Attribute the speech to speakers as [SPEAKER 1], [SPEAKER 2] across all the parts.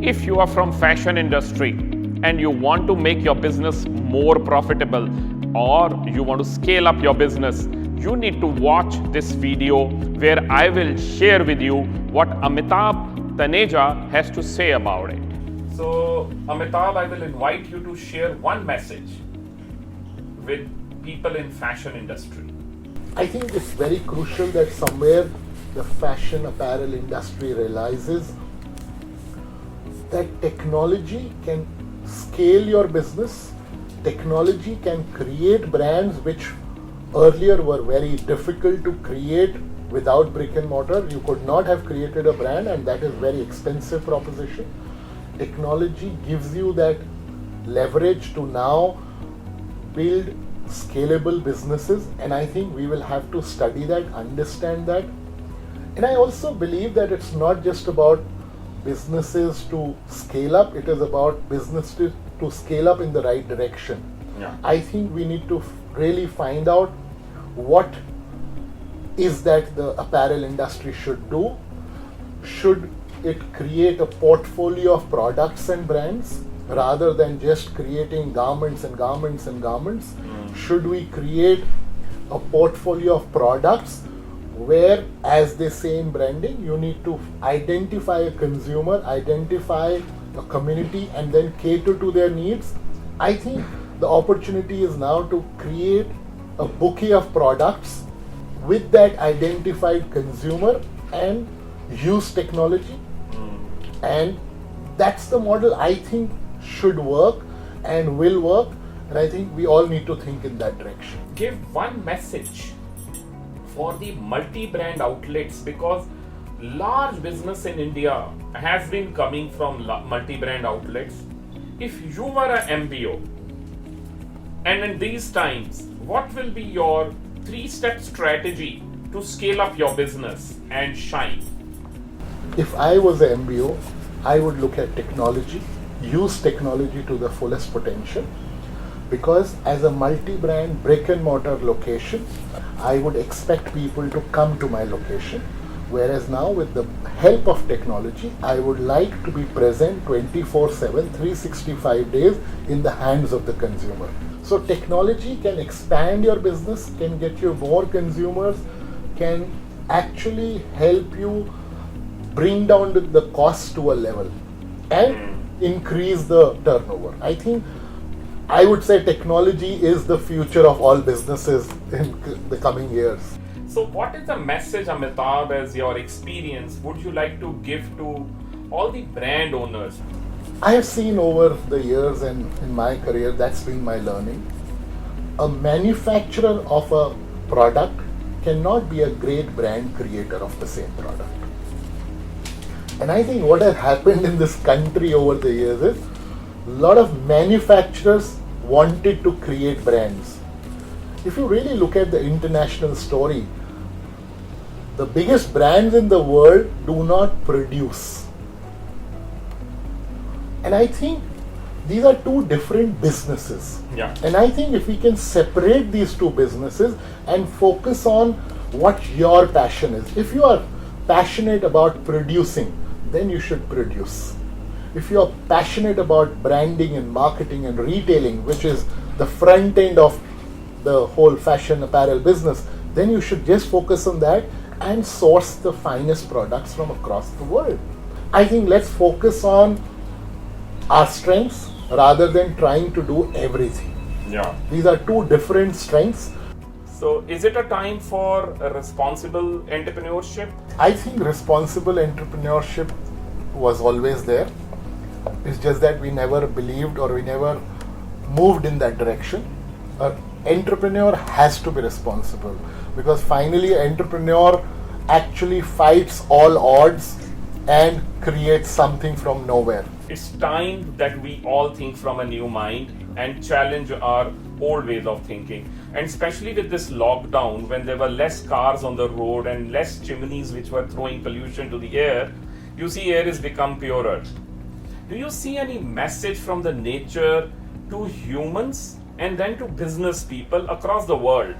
[SPEAKER 1] If you are from fashion industry and you want to make your business more profitable or you want to scale up your business, you need to watch this video where I will share with you what Amitabh Taneja has to say about it. So Amitabh, I will invite you to share one message with people in fashion industry.
[SPEAKER 2] I think it's very crucial that somewhere the fashion apparel industry realizes that technology can scale your business. Technology can create brands which earlier were very difficult to create without brick and mortar. You could not have created a brand, and that is very expensive proposition. Technology gives you that leverage to now build scalable businesses, and I think we will have to study that, understand that. And I also believe that it's not just about businesses to scale up, it is about businesses to scale up in the right direction.
[SPEAKER 1] Yeah.
[SPEAKER 2] I think we need to really find out what is that the apparel industry should do. Should it create a portfolio of products and brands rather than just creating garments and garments and garments? Should we create a portfolio of products where, as they say in branding, you need to identify a consumer, identify a community, and then cater to their needs? I think the opportunity is now to create a bouquet of products with that identified consumer and use technology. And that's the model I think should work and will work. And I think we all need to think in that direction.
[SPEAKER 1] Give one message for the multi-brand outlets, because large business in India has been coming from multi-brand outlets. If you were an MBO, and in these times, what will be your 3-step strategy to scale up your business and shine?
[SPEAKER 2] If I was an MBO, I would look at technology, use technology to the fullest potential, because as a multi-brand brick and mortar location, I would expect people to come to my location, whereas now with the help of technology, I would like to be present 24/7, 365 days in the hands of the consumer. So technology can expand your business, can get you more consumers, can actually help you bring down the cost to a level and increase the turnover. I think I would say technology is the future of all businesses in the coming years.
[SPEAKER 1] So what is the message, Amitabh, as your experience, would you like to give to all the brand owners?
[SPEAKER 2] I have seen over the years and in my career, that's been my learning. A manufacturer of a product cannot be a great brand creator of the same product. And I think what has happened in this country over the years is a lot of manufacturers wanted to create brands. If you really look at the international story, the biggest brands in the world do not produce. And I think these are two different businesses.
[SPEAKER 1] Yeah.
[SPEAKER 2] And I think if we can separate these two businesses and focus on what your passion is. If you are passionate about producing, then you should produce. If you are passionate about branding and marketing and retailing, which is the front end of the whole fashion apparel business, then you should just focus on that and source the finest products from across the world. I think let's focus on our strengths rather than trying to do everything.
[SPEAKER 1] Yeah.
[SPEAKER 2] These are two different strengths.
[SPEAKER 1] So is it a time for a responsible entrepreneurship?
[SPEAKER 2] I think responsible entrepreneurship was always there. It's just that we never believed or we never moved in that direction. An entrepreneur has to be responsible, because finally an entrepreneur actually fights all odds and creates something from nowhere.
[SPEAKER 1] It's time that we all think from a new mind and challenge our old ways of thinking. And especially with this lockdown, when there were less cars on the road and less chimneys which were throwing pollution to the air, you see air has become purer. Do you see any message from the nature to humans and then to business people across the world?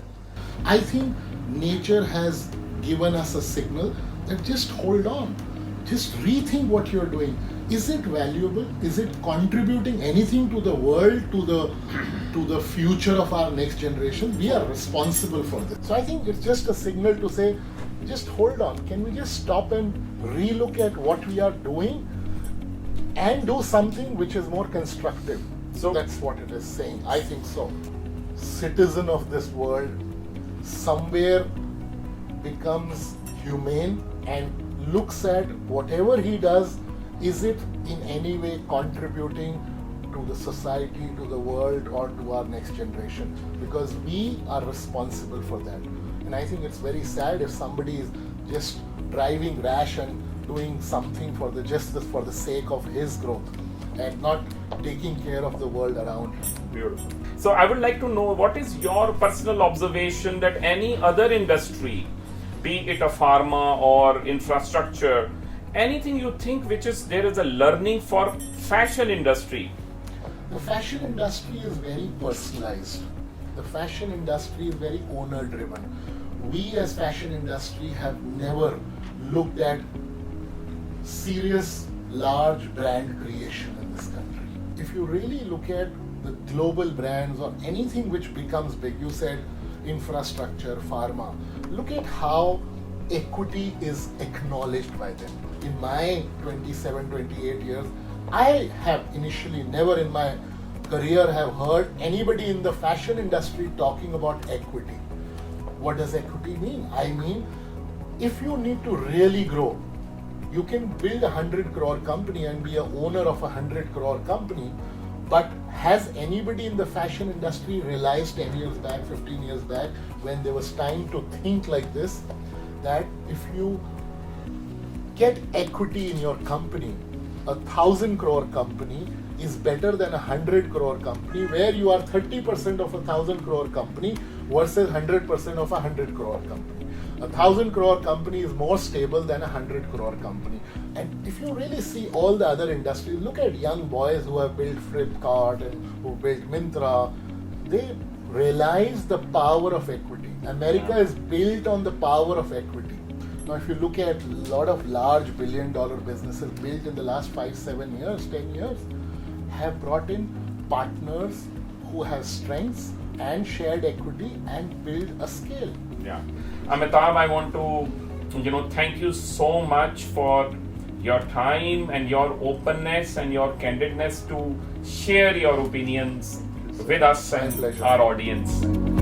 [SPEAKER 2] I think nature has given us a signal that just hold on. just rethink what you're doing. Is it valuable? Is it contributing anything to the world, to the future of our next generation? We are responsible for this. So I think it's just a signal to say, just hold on. Can we just stop and relook at what we are doing and do something which is more constructive? So that's what it is saying. I think so. Citizen of this world somewhere becomes humane and looks at whatever he does, is it in any way contributing to the society, to the world, or to our next generation? Because we are responsible for that. And I think it's very sad if somebody is just driving rash and doing something for for the sake of his growth and not taking care of the world around him.
[SPEAKER 1] Beautiful. So I would like to know, what is your personal observation that any other industry, be it a pharma or infrastructure, anything you think which is there is a learning for fashion industry?
[SPEAKER 2] The fashion industry is very personalized. The fashion industry is very owner driven. We as fashion industry have never looked at serious large brand creation in this country. If you really look at the global brands or anything which becomes big, you said infrastructure, pharma, look at how equity is acknowledged by them. In my 27, 28 years, I have initially never in my career have heard anybody in the fashion industry talking about equity. What does equity mean? I mean, if you need to really grow, you can build a 100 crore company and be a owner of a 100 crore company, but has anybody in the fashion industry realized 10 years back, 15 years back, when there was time to think like this, that if you get equity in your company, a 1,000 crore company is better than a 100 crore company, where you are 30% of a 1,000 crore company versus 100% of a 100 crore company. A 1,000 crore company is more stable than a 100 crore company. And if you really see all the other industries, look at young boys who have built Flipkart and who built Myntra, they realize the power of equity. America is built on the power of equity. Now, if you look at a lot of large billion-dollar businesses built in the last 5, 7 years, 10 years, have brought in partners who have strengths and shared equity and build a scale.
[SPEAKER 1] Yeah. Amitabh, I want to, thank you so much for your time and your openness and your candidness to share your opinions with us and
[SPEAKER 2] pleasure.
[SPEAKER 1] our audience.